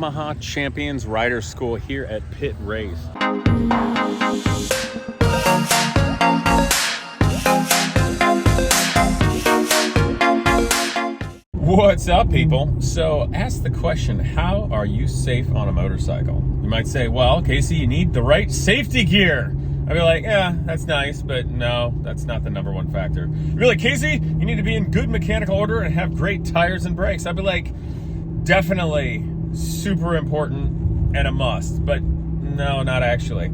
Yamaha Champions Rider School here at Pit Race. What's up, people? So ask the question, how are you safe on a motorcycle? You might say, well, Casey, you need the right safety gear. I'd be like, yeah, that's nice, but no, that's not the number one factor. You'd be like, Casey, you need to be in good mechanical order and have great tires and brakes. I'd be like, definitely super important and a must, but no, not actually.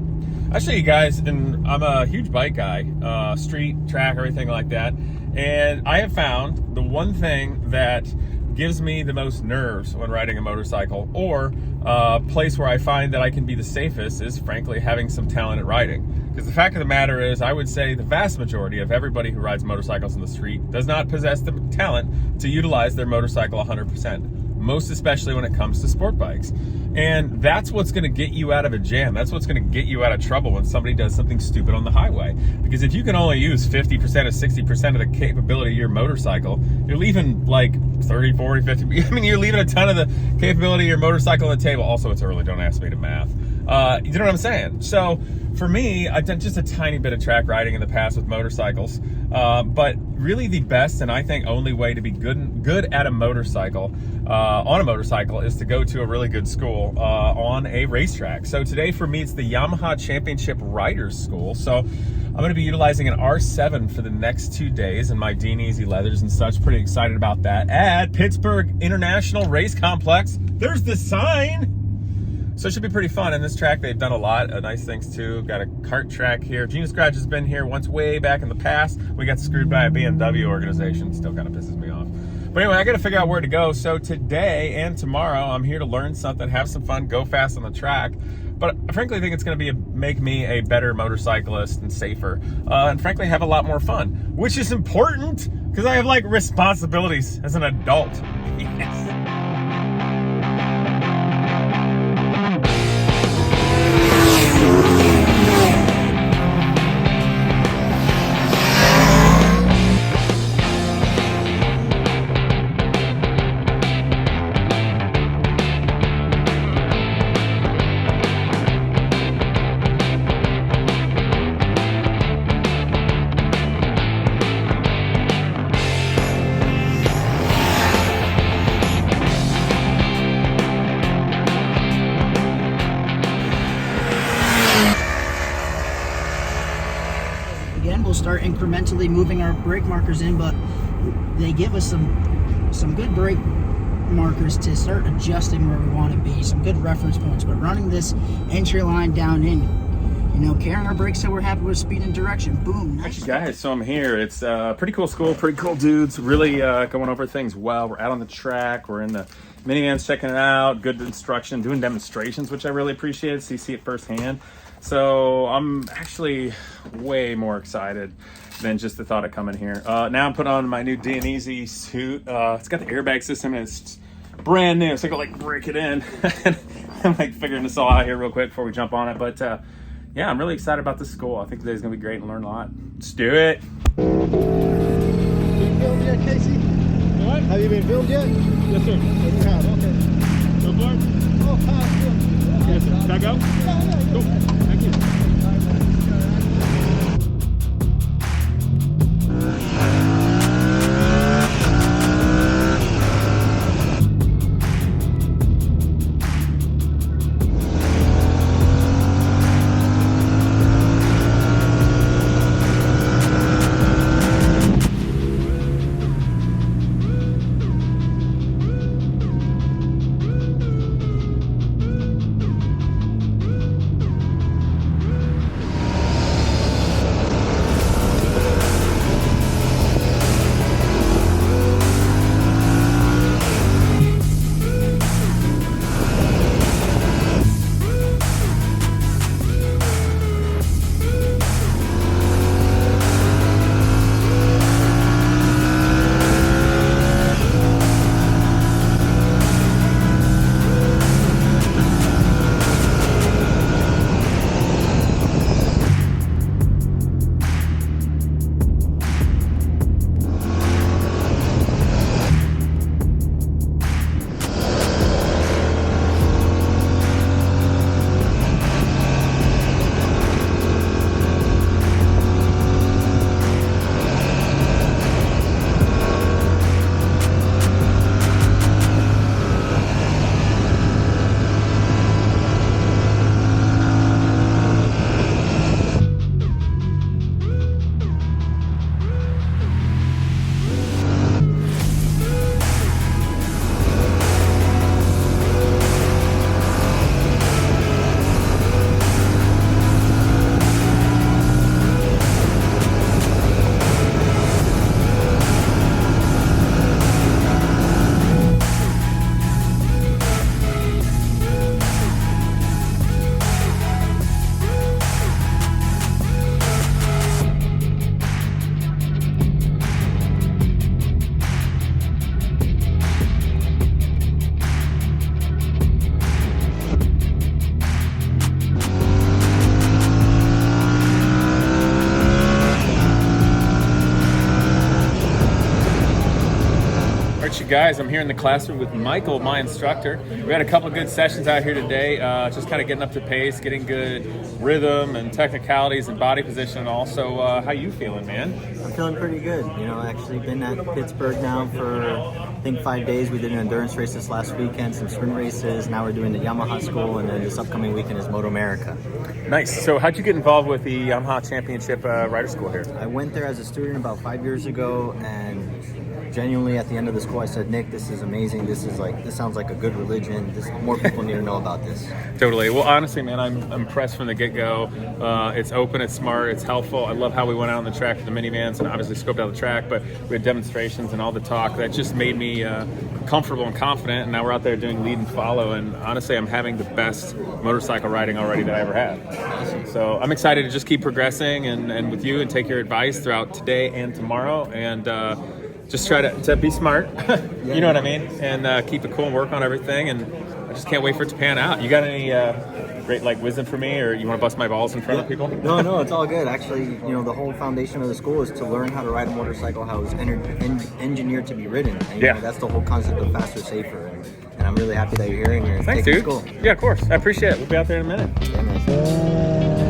I'll show you guys, and I'm a huge bike guy, street, track, everything like that. And I have found the one thing that gives me the most nerves when riding a motorcycle, or a place where I find that I can be the safest, is frankly having some talent at riding. Because the fact of the matter is, I would say the vast majority of everybody who rides motorcycles in the street does not possess the talent to utilize their motorcycle 100%, most especially when it comes to sport bikes. And that's what's going to get you out of a jam. That's what's going to get you out of trouble when somebody does something stupid on the highway. Because if you can only use 50% or 60% of the capability of your motorcycle, you're leaving like 30, 40, 50. I mean, you're leaving a ton of the capability of your motorcycle on the table. Also, it's early. Don't ask me to math. You know what I'm saying? So for me, I've done just a tiny bit of track riding in the past with motorcycles. But really the best, and I think only way to be good at a motorcycle, on a motorcycle, is to go to a really good school on a racetrack. So today for me, it's the Yamaha Championship Riders School. So I'm going to be utilizing an R7 for the next 2 days and my Dean Easy leathers and such. Pretty excited about that. At Pittsburgh International Race Complex. There's the sign. So it should be pretty fun. In this track, they've done a lot of nice things too. Got a kart track here. Genius Garage has been here once way back in the past. We got screwed by a BMW organization. Still kind of pisses me off. But anyway, I got to figure out where to go. So today and tomorrow, I'm here to learn something, have some fun, go fast on the track. But frankly, I think it's going to make me a better motorcyclist and safer. And frankly, have a lot more fun, which is important because I have like responsibilities as an adult. Yes. Again, we'll start incrementally moving our brake markers in, but they give us some good brake markers to start adjusting where we want to be, some good reference points. But running this entry line down in, carrying our brakes so we're happy with speed and direction. Boom. Nice. Actually, guys, so I'm here. It's a pretty cool school, pretty cool dudes, really going over things well. We're out on the track. We're in the minivans checking it out. Good instruction, doing demonstrations, which I really appreciate. So you see it firsthand. So I'm actually way more excited than just the thought of coming here. Now I'm putting on my new Dean Easy suit. It's got the airbag system and it's brand new. So I go break it in. I'm figuring this all out here real quick before we jump on it. But yeah, I'm really excited about this school. I think today's gonna be great and learn a lot. Let's do it. Been filmed yet, Casey? What? Have you been filmed yet? Yes, sir. Yes, you have. Okay. Go for it. Oh, Yes, sir. Can I go? yeah. Cool. Thank you. you guys. I'm here in the classroom with Michael, my instructor. We had a couple of good sessions out here today, just kind of getting up to pace, getting good rhythm and technicalities and body position and all. So how you feeling, man? I'm feeling pretty good. You know, actually been at Pittsburgh now for, I think, 5 days. We did an endurance race this last weekend, some sprint races. Now we're doing the Yamaha school, and then this upcoming weekend is Moto America. Nice. So how'd you get involved with the Yamaha Championship Rider School here? I went there as a student about 5 years ago, and genuinely at the end of the school I said, Nick, this is amazing. This sounds like a good religion. More people need to know about this. Totally. Well, honestly, man, I'm impressed from the get-go. It's open, it's smart, it's helpful. I love how we went out on the track with the minivans and obviously scoped out the track, but we had demonstrations and all the talk. That just made me comfortable and confident, and now we're out there doing lead and follow, and honestly, I'm having the best motorcycle riding already that I ever had. So I'm excited to just keep progressing and with you and take your advice throughout today and tomorrow, and just try to be smart, you know what I mean, and keep it cool and work on everything, and I just can't wait for it to pan out. You got any great wisdom for me, or you want to bust my balls in front of people? No, it's all good. Actually, you know, the whole foundation of the school is to learn how to ride a motorcycle, how it's engineered to be ridden. And, you know, that's the whole concept of faster, safer, and I'm really happy that you're here and you're Thanks, taking dude. school. Yeah, of course. I appreciate it. We'll be out there in a minute. Yeah, man.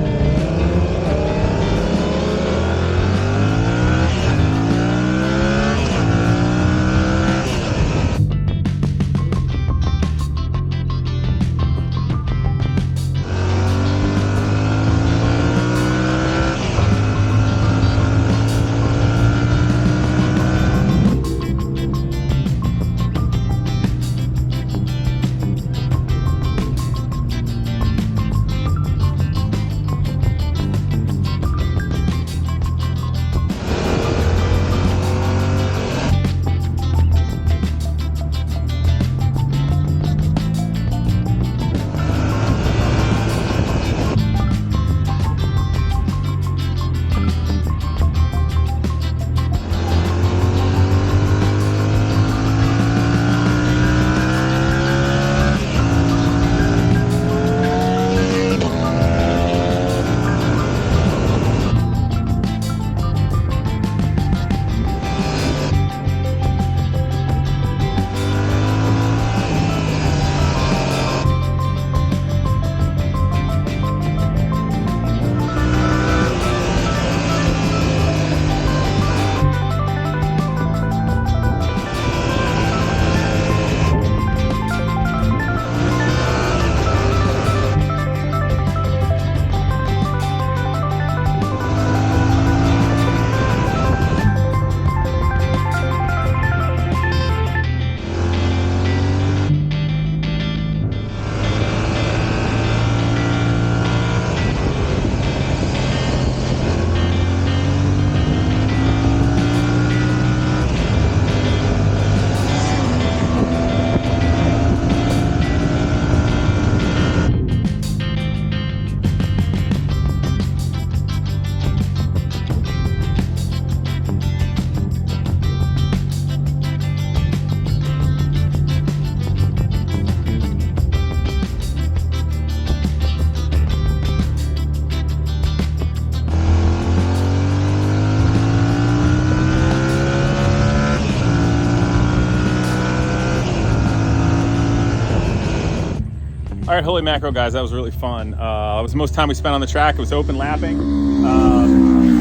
All right, holy mackerel, guys, that was really fun. It was the most time we spent on the track. It was open lapping.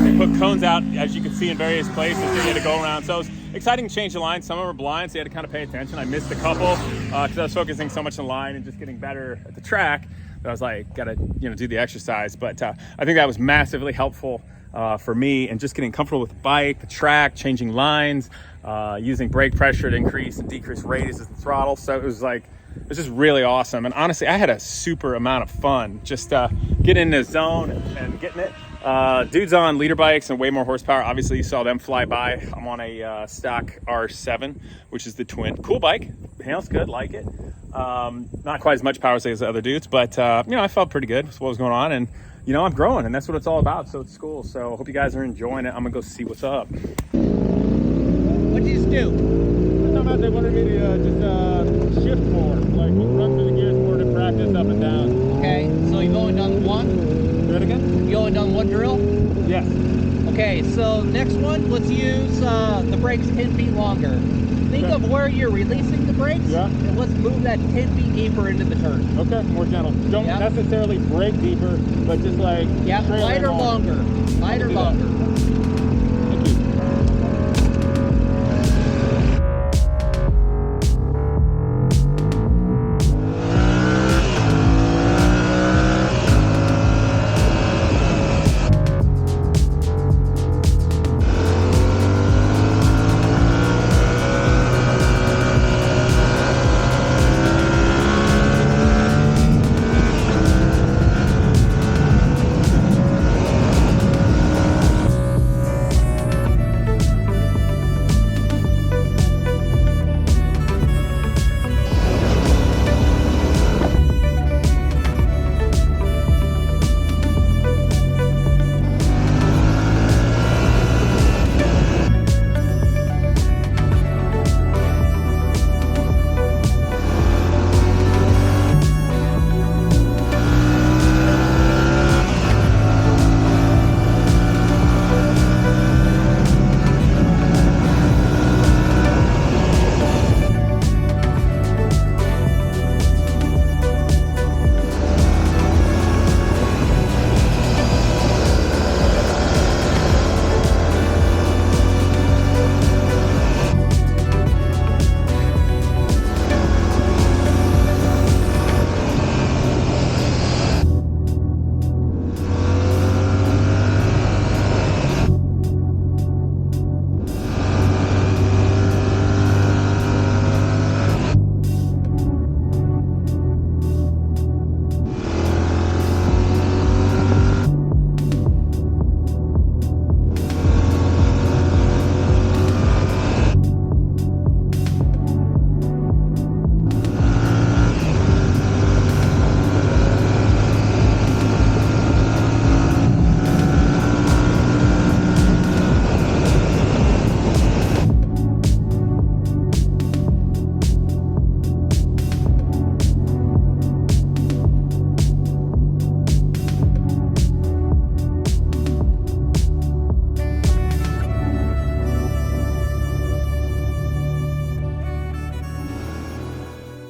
They put cones out, as you can see, in various places. They had to go around. So it was exciting to change the line. Some of them were blind, so you had to kind of pay attention. I missed a couple because I was focusing so much on the line and just getting better at the track that I was like, gotta do the exercise. But I think that was massively helpful for me, and just getting comfortable with the bike, the track, changing lines, using brake pressure to increase and decrease radius of the throttle. So it was just really awesome. And honestly, I had a super amount of fun just getting in the zone and getting it. Dudes on leader bikes and way more horsepower. Obviously, you saw them fly by. I'm on a stock R7, which is the twin. Cool bike. Handles good, like it. Not quite as much power as the other dudes, but I felt pretty good with what was going on. And I'm growing, and that's what it's all about. So it's cool. So I hope you guys are enjoying it. I'm gonna go see what's up. What do you do? They wanted me to just shift more, like run through the gears more to practice up and down. Okay, so you've only done one? Do it again? You only done one drill? Yes. Okay, so next one, let's use the brakes 10 feet longer. Think Okay. of where you're releasing the brakes, Yeah. and let's move that 10 feet deeper into the turn. Okay, more gentle. Don't Yeah. necessarily brake deeper, but just like Yeah, trailer lighter, long. longer. Lighter, do that. longer. Thank you.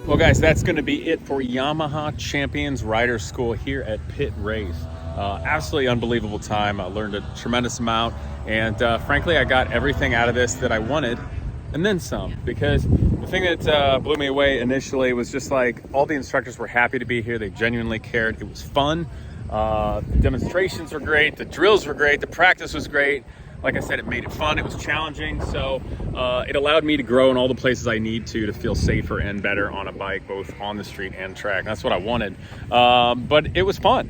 Well, guys, that's going to be it for Yamaha Champions Rider School here at Pit Race. Absolutely unbelievable time. I learned a tremendous amount, and frankly, I got everything out of this that I wanted, and then some. Because the thing that blew me away initially was just like all the instructors were happy to be here. They genuinely cared. It was fun. The demonstrations were great. The drills were great. The practice was great. Like I said, it made it fun. It was challenging. So it allowed me to grow in all the places I need to feel safer and better on a bike, both on the street and track. That's what I wanted. But it was fun.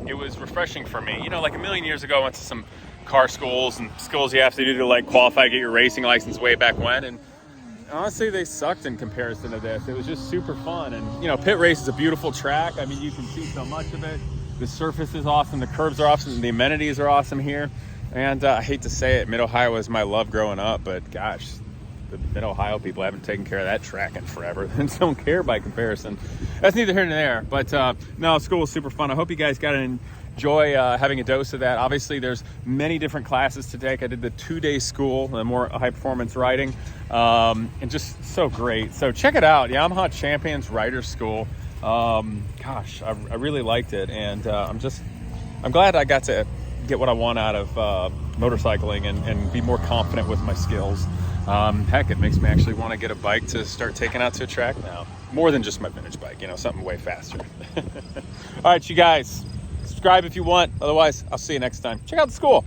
It was refreshing for me. You know, like a million years ago, I went to some car schools and schools you have to do to like qualify, get your racing license way back when. And honestly, they sucked in comparison to this. It was just super fun. And, you know, Pit Race is a beautiful track. I mean, you can see so much of it. The surface is awesome. The curves are awesome. The amenities are awesome here. And I hate to say it, Mid-Ohio was my love growing up, but gosh, the Mid-Ohio people haven't taken care of that track in forever. They don't care by comparison. That's neither here nor there. But no, school was super fun. I hope you guys got to enjoy having a dose of that. Obviously, there's many different classes to take. I did the 2-day school, the more high-performance riding, and just so great. So check it out, Yamaha Champions Rider School. Gosh, I really liked it, and I'm glad I got to get what I want out of motorcycling and be more confident with my skills. Heck, it makes me actually want to get a bike to start taking out to a track now. More than just my vintage bike, you know, something way faster. All right, you guys, subscribe if you want. Otherwise, I'll see you next time. Check out the school.